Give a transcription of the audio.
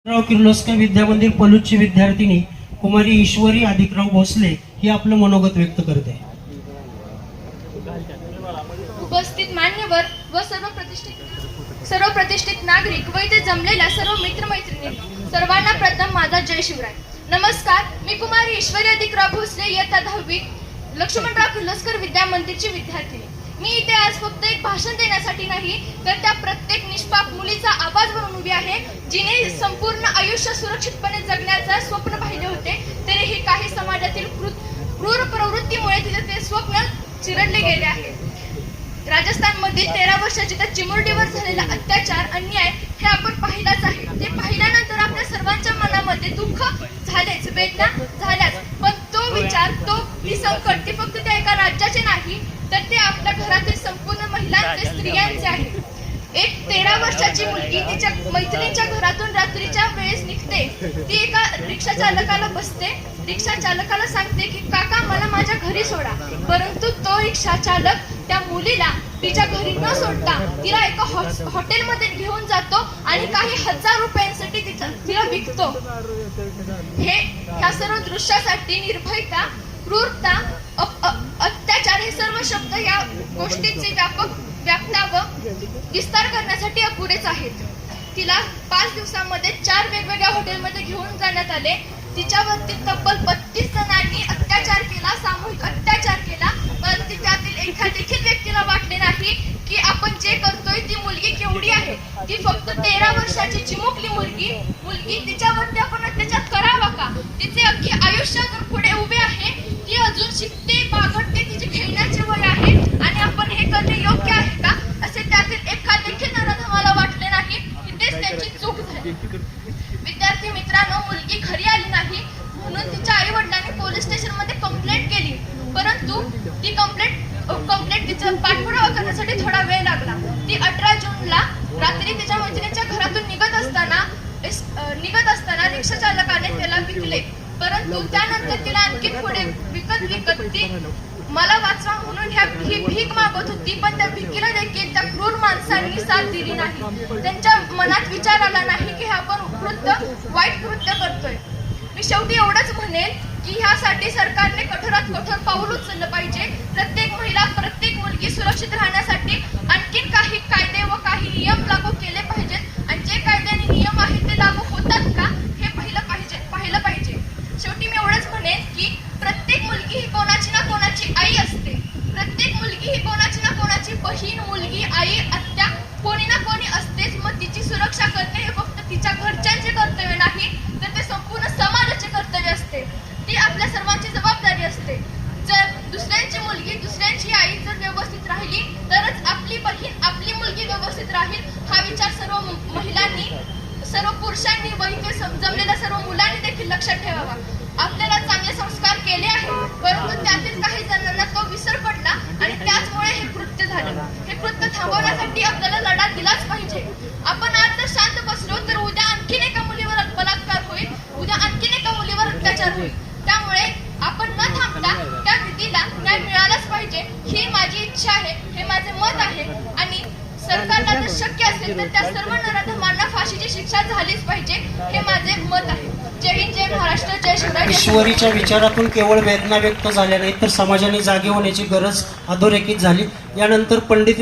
किर्लोस्कर विद्यामंदिर पलूसची विद्यार्थिनी कुमारी ईश्वरी आदिकराव भोसले ही आपलं मनोगत व्यक्त करते. उपस्थित मान्यवर व सर्व प्रतिष्ठित नागरिक व इथे जमलेल्या सर्व मित्रमैत्रिणी सर्वांना प्रथम माझा जय शिवराय. नमस्कार. मी कुमारी ईश्वरी आदिकराव भोसले इयत्ता 10वी लक्ष्मणराव किर्लोस्कर विद्यामंदिरची विद्यार्थिनी. मी इथे आज फक्त एक भाषण देण्यासाठी नाही तर त्या प्रत्येक निष्पाप मुलीचा आवाज बनून उभी आहे जिने संपूर्ण आयुष्य सुरक्षितपणे जगण्याचा स्वप्न पाहिले होते. तरीही काही समाजातील क्रूर प्रवृत्तीमुळे तिचे ते स्वप्न चिरडले गेले आहे. राजस्थानमधील 13 वर्षाची त्या चिमुरडीवर झालेला अत्याचार अन्याय हे आपण पाहिलाच आहे. ते पाहिल्यानंतर आपल्या सर्वांच्या मनामध्ये दुःख झालेच, वेदना झाल्याच, पण तो विचार, ती संकट ते फक्त त्या एका राज्याचे नाही तर ते आपल्या घरातील संपूर्ण महिलांचे, स्त्रियांचे आहे. एक 13 वर्षाची मुलगी तिच्या मैत्रिणीच्या घरातून रात्रीच्या वेळेस निघते. ती एका रिक्षा चालकाला बसते. रिक्षा चालकाला सांगते की काका मला माझ्या घरी सोडा. परंतु तो रिक्षा चालक त्या मुलीला तिच्या घरी न सोडता तिला एका हॉटेलमध्ये घेऊन जातो आणि काही हजार रुपयांसाठी तिला विकतो. ह्या सर्व दृश्यासाठी निर्भयता, क्रूरता, अत्याचार हे सर्व शब्द या गोष्टीचे व्याप्ता व विस्तार करण्यासाठी अपुरेच आहेत. तिला 5 दिवसांमध्ये 4 वेगवेगळ्या हॉटेलमध्ये घेऊन जाण्यात आले. तिच्यावरती तब्बल 32 जणांनी अत्याचार केला, सामूहिक अत्याचार केला. परंतु त्यातील एका देखील व्यक्तीला वाटले नाही की आपण जे करतोय ती मुलगी केवढी आहे. ती फक्त 13 वर्षाची चिमुकली मुलगी तिच्यावरती आपण अत्याचार करावा का? तिचे अख्खे आयुष्य अजून पुढे उभे आहे. ती अजून शिकते, बागडते, तिचे खेळण्याचे वय आहे आणि आपण हे करणे योग्य आहे का असे त्यातील एका देखील नराधमाला वाटले नाही. इथेच त्यांची चूक झाली. विद्यार्थी मित्रांनो, मुलगी घरी आली नाही म्हणून तिच्या आई वडिलांनी पोलीस स्टेशन मध्ये कंप्लेंट केली. परंतु ती कंप्लेंट तिचा पाठपुरावा करण्यासाठी थोडा वेळ लागला. ती 18 जूनला रात्री तिच्या मैत्रिणीच्या घरातून निघत असताना रिक्षा चालकाने त्याला विकले. परंतु त्यानंतर तिला आणखी पुढे विकत ती मला वाचवा म्हणून ही भीक मागत होती. पण त्या भीकीला देखील त्या क्रूर माणसांनी साथ दिली नाही. त्यांच्या मनात विचार आला नाही की आपण वाईट कृत्य करतोय. मी शेवटी एवढंच म्हणेन की ह्यासाठी सरकारने कठोरात कठोर पाऊल उचललं पाहिजे. प्रत्येक महिला, प्रत्येक मुलगी सुरक्षित राहण्यासाठी आणखीन काही कायदे व काही नियम लागू केले पाहिजेत आणि जे कायदे आणि नियम आहेत ते लागू होतात का हे पाहिलं पाहिजे. शेवटी मी एवढंच म्हणेन की प्रत्येक मुलगी ही कोणाची ना कोणाची आई असते. प्रत्येक मुलगी ही कोणाची ना कोणाची बहीण, मुलगी, आई, आत्या कोणी ना कोणी असतेच. मग तिची सुरक्षा करणे हे फक्त तिच्या घरच्यांचे कर्तव्य नाही तर ते संपूर्ण समाजाचे कर्तव्य असते. ती आपल्या सर्वांची जबाबदारी असते. जर दुसऱ्यांची मुलगी, दुसऱ्यांची आई जर व्यवस्थित राहिली तरच आपली बहीण, आपली मुलगी व्यवस्थित राहील. हा विचार सर्व महिलांनी, सर्व पुरुषांनी व इथे जमलेल्या सर्व मुलांनी देखील लक्षात ठेवावा. आपल्याला चांगले संस्कार केले आहेत परंतु त्यातील काही जणांना तो विसर पडला आणि त्याचमुळे हे कृत्य झाले. हे कृत्य थांबवण्यासाठी आपल्याला लढा दिलाच पाहिजे. आपण आज जर शांत बसलो तर उद्या आणखीन एका मुलीवर बलात्कार होईल, उद्या आणखीन एका मुलीवर अत्याचार होईल. त्यामुळे आपण न थांबता त्या व्यक्तीला न्याय मिळालाच पाहिजे ही माझी इच्छा आहे, हे माझे मत आहे. आणि सरकारला जर शक्य असेल तर त्या सर्व नराधमांना फाशीची शिक्षा झालीच पाहिजे हे माझे मत आहे. जय हिंद, जय महाराष्ट्र, जय शिवराय. ईश्वरीच्या विचारातून केवळ वेदना व्यक्त झाल्या नाहीत तर समाजाने जागे होण्याची गरज अधोरेखित झाली. यानंतर पंडित